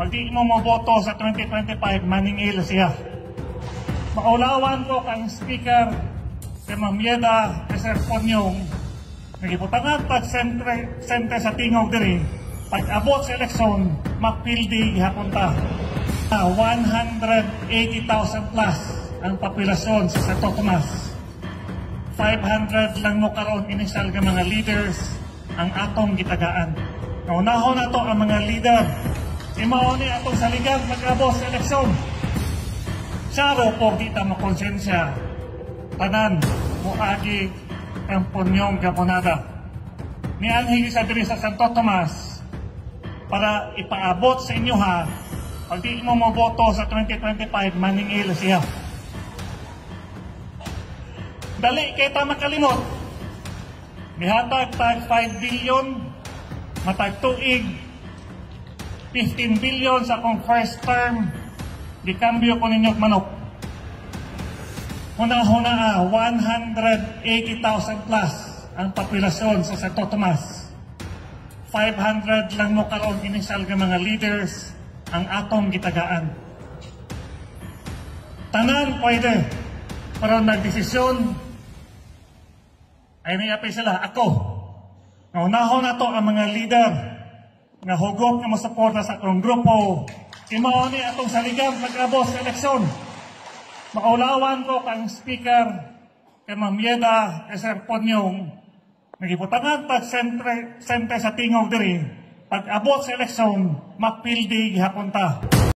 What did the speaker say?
Pag di mo moboto sa 2025, maningil siya. Maulawan ko kang speaker kay Mamieda Sir Ponyong nagibutangan pag sente sa tingog diri pag abot sa eleksyon mapildi gihapunta 180,000 plus ang populasyon sa Santo Tomas. 500 lang mo karon initial nga mga leaders ang atong gitagaan. Naunahon na to ang mga leader imao ni atong saligan pag-abot sa eleksyon. Saro po kita makonsensya tanan muagi ang Ponyong Gaponada. Nianhigi sa diri sa Santo Tomas para ipaabot sa inyo ha, pag di mo moboto sa 2025, maningil siya. Dali kay ta makalimot. Mihatag tag 5 billion, matag tuig, 15 billion sa akong first term, gikambyo ko ninyo manok. Huna-huna 180,000 plus ang populasyon sa Santo Tomas. 500 lang mo karon initial nga mga leaders ang atong gitagaan. Tanan pwede, pero nagdesisyon ay niyapay sila, ako. Naunahon na to ang mga leader nga hugot nga masuporta sa akong grupo. Imao ni atong saligang pag-abot sa eleksyon. Maulawan ko kang speaker kay Mamieda Sir Ponyong nagibutangan pag sente sa tingog diri pag abot sa eleksyon mapildi gihapunta